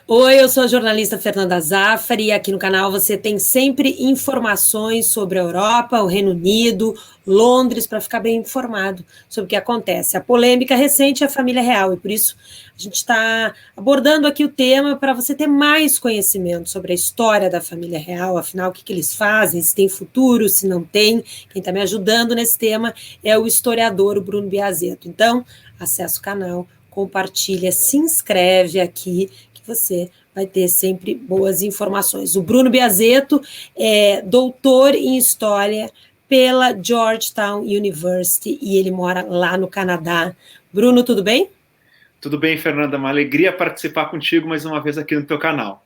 Oi, eu sou a jornalista Fernanda Zaffari e aqui no canal você tem sempre informações sobre a Europa, o Reino Unido, Londres, para ficar bem informado sobre o que acontece. A polêmica recente é a família real e por isso a gente está abordando aqui o tema para você ter mais conhecimento sobre a história da família real, afinal, o que eles fazem, se tem futuro, se não tem. Quem está me ajudando nesse tema é o historiador Bruno Biazeto. Então, acessa o canal, compartilha, se inscreve aqui, você vai ter sempre boas informações. O Bruno Biazeto é doutor em História pela Georgetown University e ele mora lá no Canadá. Bruno, tudo bem? Tudo bem, Fernanda. Uma alegria participar contigo mais uma vez aqui no teu canal.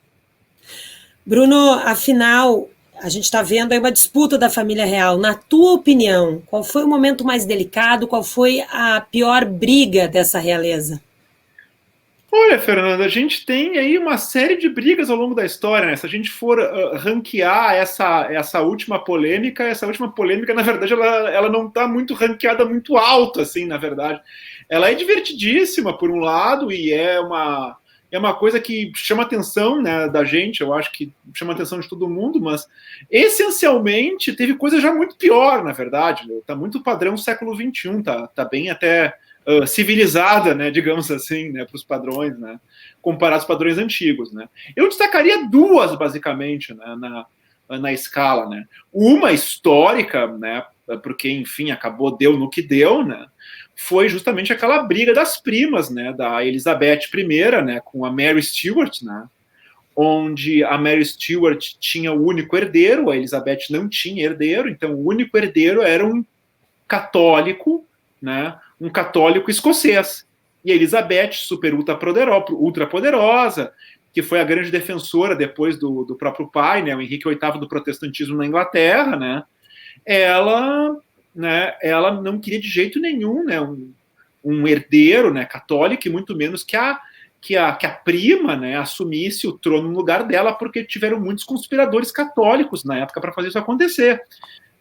Bruno, afinal, a gente está vendo aí uma disputa da família real. Na tua opinião, qual foi o momento mais delicado? Qual foi a pior briga dessa realeza? Olha, Fernanda, a gente tem aí uma série de brigas ao longo da história, né? Se a gente for ranquear essa última polêmica, na verdade, ela não está muito ranqueada muito alto, assim, na verdade. Ela é divertidíssima, por um lado, e é uma coisa que chama a atenção, né, da gente, eu acho que chama a atenção de todo mundo, mas essencialmente teve coisa já muito pior, na verdade. Está muito padrão século XXI, tá bem até civilizada, né, digamos assim, né, para os padrões, né, comparado aos padrões antigos, né. Eu destacaria duas, basicamente, né, na escala, né. Uma histórica, né, porque, enfim, deu no que deu, né, foi justamente aquela briga das primas, né, da Elizabeth I, né, com a Mary Stuart, né, onde a Mary Stuart tinha o único herdeiro, a Elizabeth não tinha herdeiro, então o único herdeiro era um católico, né, um católico escocês. E a Elizabeth, super ultra poderosa, que foi a grande defensora depois do próprio pai, né, o Henrique VIII do protestantismo na Inglaterra, né, ela não queria de jeito nenhum, né, um herdeiro, né, católico, e muito menos que a prima, né, assumisse o trono no lugar dela, porque tiveram muitos conspiradores católicos na época para fazer isso acontecer.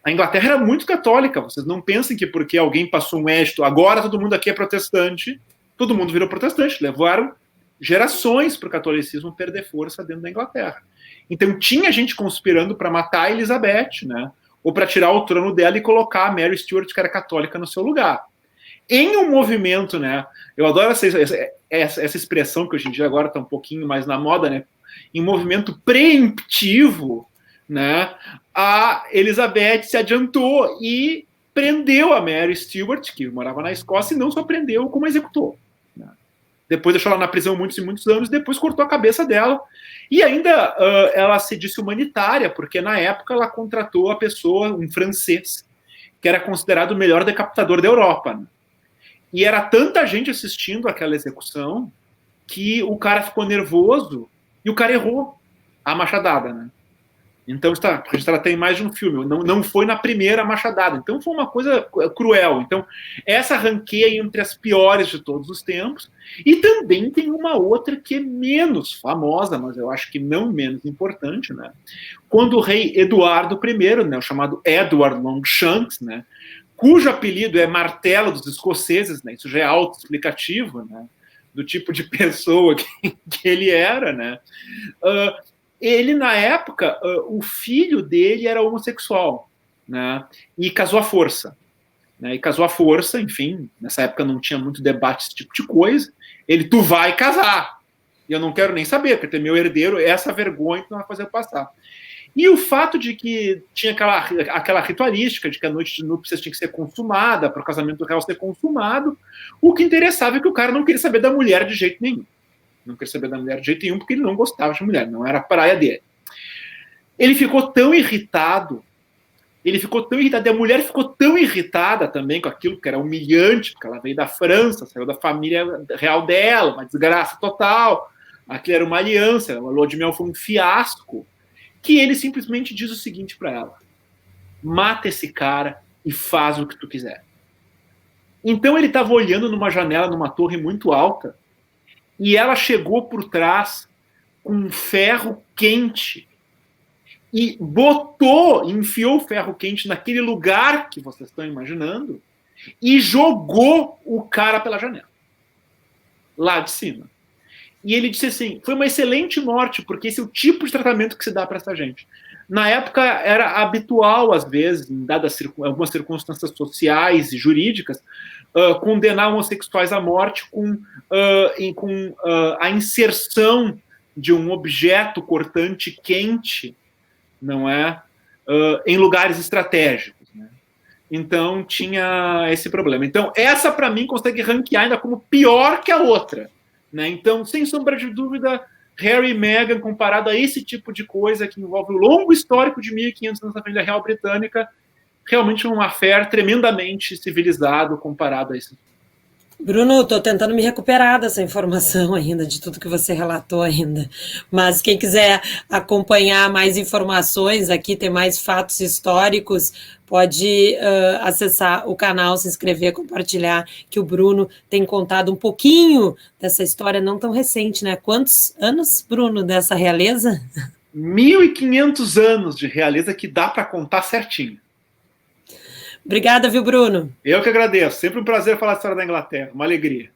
A Inglaterra era muito católica, vocês não pensem que porque alguém passou um édito, agora todo mundo aqui é protestante, todo mundo virou protestante, levaram gerações para o catolicismo perder força dentro da Inglaterra. Então tinha gente conspirando para matar a Elizabeth, né, ou para tirar o trono dela e colocar a Mary Stuart, que era católica, no seu lugar. Em um movimento, né, eu adoro essa expressão que hoje em dia agora está um pouquinho mais na moda, né, em movimento preemptivo, né, a Elizabeth se adiantou e prendeu a Mary Stuart, que morava na Escócia, e não só prendeu, como executou. Né. Depois deixou ela na prisão muitos e muitos anos, depois cortou a cabeça dela. E ainda ela se disse humanitária, porque na época ela contratou a pessoa, um francês, que era considerado o melhor decapitador da Europa. Né. E era tanta gente assistindo aquela execução que o cara ficou nervoso e o cara errou a machadada, né? Então está registrado em mais de um filme. Não foi na primeira machadada. Então foi uma coisa cruel. Então essa ranqueia entre as piores de todos os tempos. E também tem uma outra que é menos famosa, mas eu acho que não menos importante, né? Quando o rei Eduardo I, né, o chamado Edward Longshanks, né, cujo apelido é Martelo dos Escoceses, né? Isso já é autoexplicativo, né? Do tipo de pessoa que ele era, né? Ele, na época, o filho dele era homossexual, né? E casou à força. Né? E casou à força, enfim, nessa época não tinha muito debate esse tipo de coisa. Tu vai casar. E eu não quero nem saber, porque ter meu herdeiro, essa vergonha que não vai fazer passar. E o fato de que tinha aquela ritualística de que a noite de núpcias tinha que ser consumada, para o casamento real ser consumado, o que interessava é que o cara não queria saber da mulher de jeito nenhum. Não queria saber da mulher de jeito nenhum porque ele não gostava de mulher, não era a praia dele. Ele ficou tão irritado, e a mulher ficou tão irritada também com aquilo que era humilhante, porque ela veio da França, saiu da família real dela, uma desgraça total, aquilo era uma aliança, a lua de mel foi um fiasco, que ele simplesmente diz o seguinte para ela: mata esse cara e faz o que tu quiser. Então ele estava olhando numa janela, numa torre muito alta, e ela chegou por trás com um ferro quente e enfiou o ferro quente naquele lugar que vocês estão imaginando e jogou o cara pela janela, lá de cima. E ele disse assim, foi uma excelente morte, porque esse é o tipo de tratamento que se dá para essa gente. Na época era habitual, às vezes, em dadas algumas circunstâncias sociais e jurídicas, condenar homossexuais à morte com a inserção de um objeto cortante quente, não é, em lugares estratégicos, né? Então tinha esse problema. Então essa para mim consegue ranquear ainda como pior que a outra, né? Então sem sombra de dúvida, Harry e Meghan comparado a esse tipo de coisa que envolve o longo histórico de 1500 anos da família real britânica, realmente um affair tremendamente civilizado comparado a isso. Bruno, estou tentando me recuperar dessa informação ainda, de tudo que você relatou ainda. Mas quem quiser acompanhar mais informações aqui, ter mais fatos históricos, pode acessar o canal, se inscrever, compartilhar, que o Bruno tem contado um pouquinho dessa história não tão recente, né? Quantos anos, Bruno, dessa realeza? 1500 anos de realeza que dá para contar certinho. Obrigada, viu, Bruno? Eu que agradeço. Sempre um prazer falar a história da Inglaterra. Uma alegria.